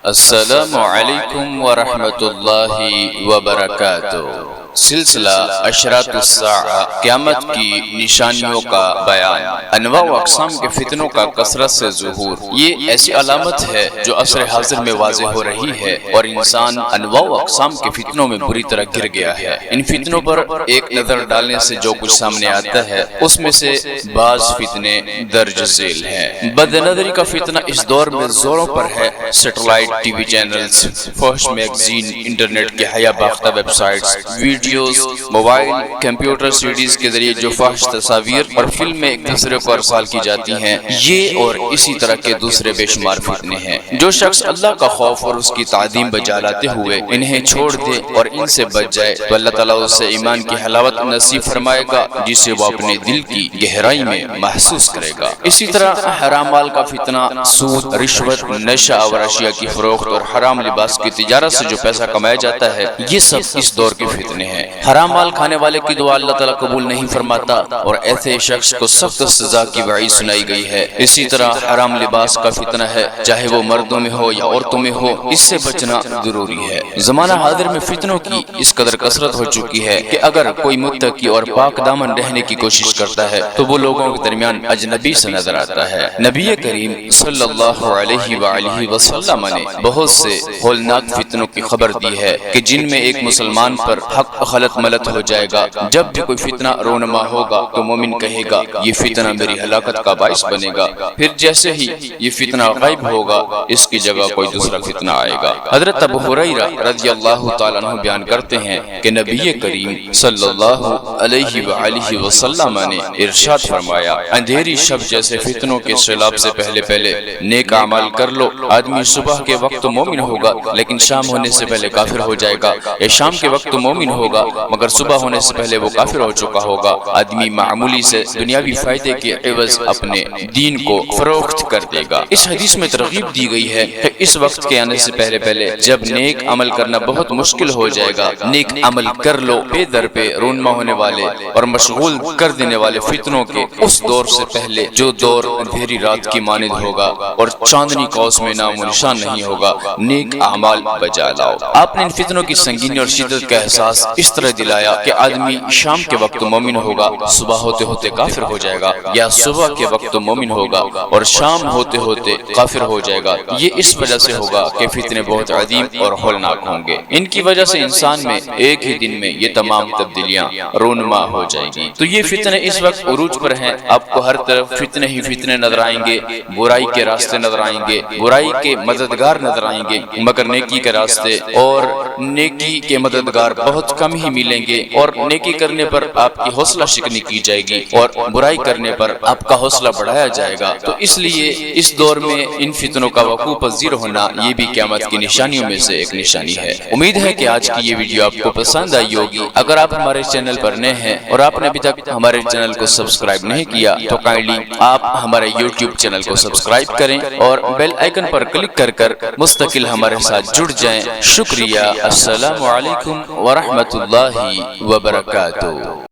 السلام علیکم ورحمۃ اللہ وبرکاتہ۔ سلسلہ اشراط الساعہ، قیامت کی نشانیوں کا بیان۔ انواع و اقسام کے فتنوں کا کثرت سے ظہور، یہ ایسی علامت ہے جو عصر حاضر میں واضح ہو رہی ہے اور انسان انواع و اقسام کے فتنوں میں بری طرح گر گیا ہے۔ ان فتنوں پر ایک نظر ڈالنے سے جو کچھ سامنے آتا ہے اس میں سے بعض فتنے درج ذیل ہیں۔ بد نظری کا فتنہ اس دور میں زوروں پر ہے۔ سیٹلائٹ ٹی وی چینلز، فحش میگزین، انٹرنیٹ کے حیا باختہ websites, videos, mobile, computer CDs کے ذریعے جو فحش تصاویر اور فلمیں ایک دوسرے کو ارسال کی جاتی ہیں، یہ اور اسی طرح کے دوسرے بے شمار فتنے ہیں۔ جو شخص اللہ کا خوف اور اس کی تعظیم بجا لاتے ہوئے انہیں چھوڑ دے اور ان سے بچ جائے تو اللہ تعالیٰ اسے ایمان کی حلاوت نصیب فرمائے گا جسے وہ اپنے دل کی گہرائی میں محسوس کرے گا۔ اسی طرح حرام مال کا فتنہ، سود، رشوت، نشہ اور اشیاء کی فروخت اور حرام لباس کی تجارت سے جو پیسہ کمایا جاتا ہے، یہ سب اس دور کے فتنے ہیں۔ حرام مال کھانے والے کی دعا اللہ تعالیٰ قبول نہیں فرماتا اور ایسے شخص کو سخت سزا کی وعید سنائی گئی ہے۔ اسی طرح حرام لباس کا فتنہ ہے، چاہے وہ مردوں میں ہو یا عورتوں میں ہو، اس سے بچنا ضروری ہے۔ زمانہ حاضر میں فتنوں کی اس قدر کثرت ہو چکی ہے کہ اگر کوئی متقی اور پاک دامن رہنے کی کوشش کرتا ہے تو وہ لوگوں کے درمیان اجنبی سے نظر آتا ہے۔ نبی کریم صلی اللہ علیہ وآلہ وسلم نے بہت سے ہولناک فتنوں کی خبر دی ہے کہ جن میں ایک مسلمان پر حق غلط ملت ہو جائے گا۔ جب بھی کوئی فتنہ رونما ہوگا تو مومن کہے گا یہ فتنہ میری ہلاکت کا باعث بنے گا، پھر جیسے ہی یہ فتنہ غائب ہوگا اس کی جگہ کوئی دوسرا فتنہ آئے گا۔ حضرت ابو ہریرہ رضی اللہ تعالیٰ عنہ بیان کرتے ہیں کہ نبی کریم صلی اللہ علیہ وآلہ وسلم نے ارشاد فرمایا، اندھیری شب جیسے فتنوں کے سیلاب سے پہلے نیک اعمال کر لو۔ آدمی صبح کے وقت مومن ہوگا لیکن شام ہونے سے پہلے کافر ہو جائے گا، یا شام کے وقت مومن ہوگا مگر صبح ہونے سے پہلے وہ کافر ہو چکا ہوگا۔ آدمی معمولی سے دنیاوی فائدے کے عوض اپنے دین کو فروخت کر دے گا۔ اس حدیث میں ترغیب دی گئی ہے کہ اس وقت کے آنے سے پہلے جب نیک عمل کرنا بہت مشکل ہو جائے گا، نیک عمل کر لو۔ پے در پہ رونما ہونے والے اور مشغول کر دینے والے فتنوں کے اس دور سے پہلے جو دور اندھیری رات کی مانند ہوگا اور چاندنی کا اس میں نام و نشان نہیں ہوگا، نیک اعمال بجا لاؤ۔ آپ نے ان فتنوں کی سنگینی اور شدت کا احساس اس طرح دلایا کہ آدمی شام کے وقت مومن ہوگا، صبح ہوتے ہوتے کافر ہو جائے گا، یا صبح کے وقت مومن ہوگا اور شام ہوتے ہوتے کافر ہو جائے گا۔ یہ اس وجہ سے ہوگا کہ فتنے بہت عظیم اور ہولناک ہوں گے۔ ان کی وجہ سے انسان میں ایک ہی دن میں یہ تمام تبدیلیاں رونما ہو جائیں گی۔ تو یہ فتنے اس وقت عروج پر ہیں۔ آپ کو ہر طرف فتنے ہی فتنے نظر آئیں گے، برائی کے راستے نظر آئیں گے، برائی کے مددگار نظر آئیں گے، مگر نیکی کے راستے اور نیکی کے مددگار بہت کم ہی ملیں گے، اور نیکی کرنے پر آپ کی حوصلہ شکنی کی جائے گی اور برائی کرنے پر آپ کا حوصلہ بڑھایا جائے گا۔ تو اس لیے اس دور میں ان فتنوں کا وقوع پذیر ہونا یہ بھی قیامت کی نشانیوں میں سے ایک نشانی ہے۔ امید ہے کہ آج کی یہ ویڈیو آپ کو پسند آئی ہوگی۔ اگر آپ ہمارے چینل پر نئے ہیں اور آپ نے ابھی تک ہمارے چینل کو سبسکرائب نہیں کیا تو کائنڈلی آپ ہمارے یوٹیوب چینل کو سبسکرائب کریں اور بیل آئیکن پر کلک کر مستقل ہمارے ساتھ جڑ جائیں۔ شکریہ۔ السلام علیکم ورحمۃ اللہ وبرکاتہ۔